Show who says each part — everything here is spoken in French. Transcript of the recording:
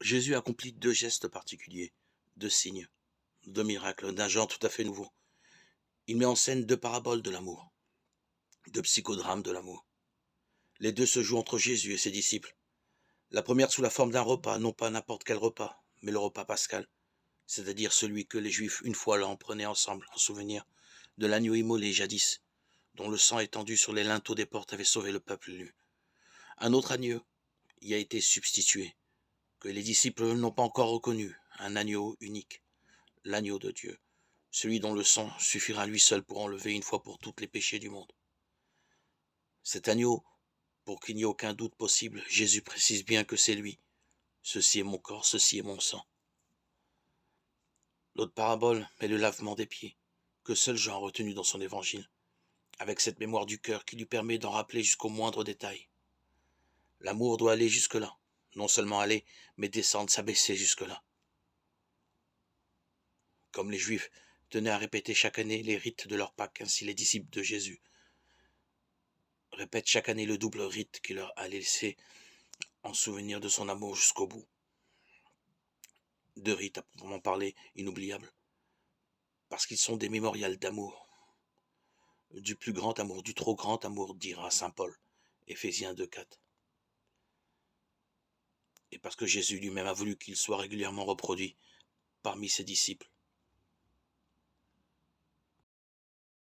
Speaker 1: Jésus accomplit deux gestes particuliers, deux signes, deux miracles d'un genre tout à fait nouveau. Il met en scène deux paraboles de l'amour, deux psychodrames de l'amour. Les deux se jouent entre Jésus et ses disciples. La première sous la forme d'un repas, non pas n'importe quel repas, mais le repas pascal, c'est-à-dire celui que les Juifs une fois l'an prenaient ensemble en souvenir de l'agneau immolé jadis, dont le sang étendu sur les linteaux des portes avait sauvé le peuple nu. Un autre agneau y a été substitué, que les disciples n'ont pas encore reconnu, un agneau unique, l'agneau de Dieu, celui dont le sang suffira lui seul pour enlever une fois pour toutes les péchés du monde. Cet agneau, pour qu'il n'y ait aucun doute possible, Jésus précise bien que c'est lui. Ceci est mon corps, ceci est mon sang. L'autre parabole est le lavement des pieds, que seul Jean a retenu dans son évangile, avec cette mémoire du cœur qui lui permet d'en rappeler jusqu'au moindre détail. L'amour doit aller jusque-là, non seulement aller, mais descendre, s'abaisser jusque-là. Comme les Juifs tenaient à répéter chaque année les rites de leur Pâques, ainsi les disciples de Jésus répètent chaque année le double rite qu'il leur a laissé en souvenir de son amour jusqu'au bout. Deux rites à proprement parler inoubliables, parce qu'ils sont des mémorials d'amour, du plus grand amour, du trop grand amour, dira saint Paul, Éphésiens 2,4. Et parce que Jésus lui-même a voulu qu'il soit régulièrement reproduit parmi ses disciples,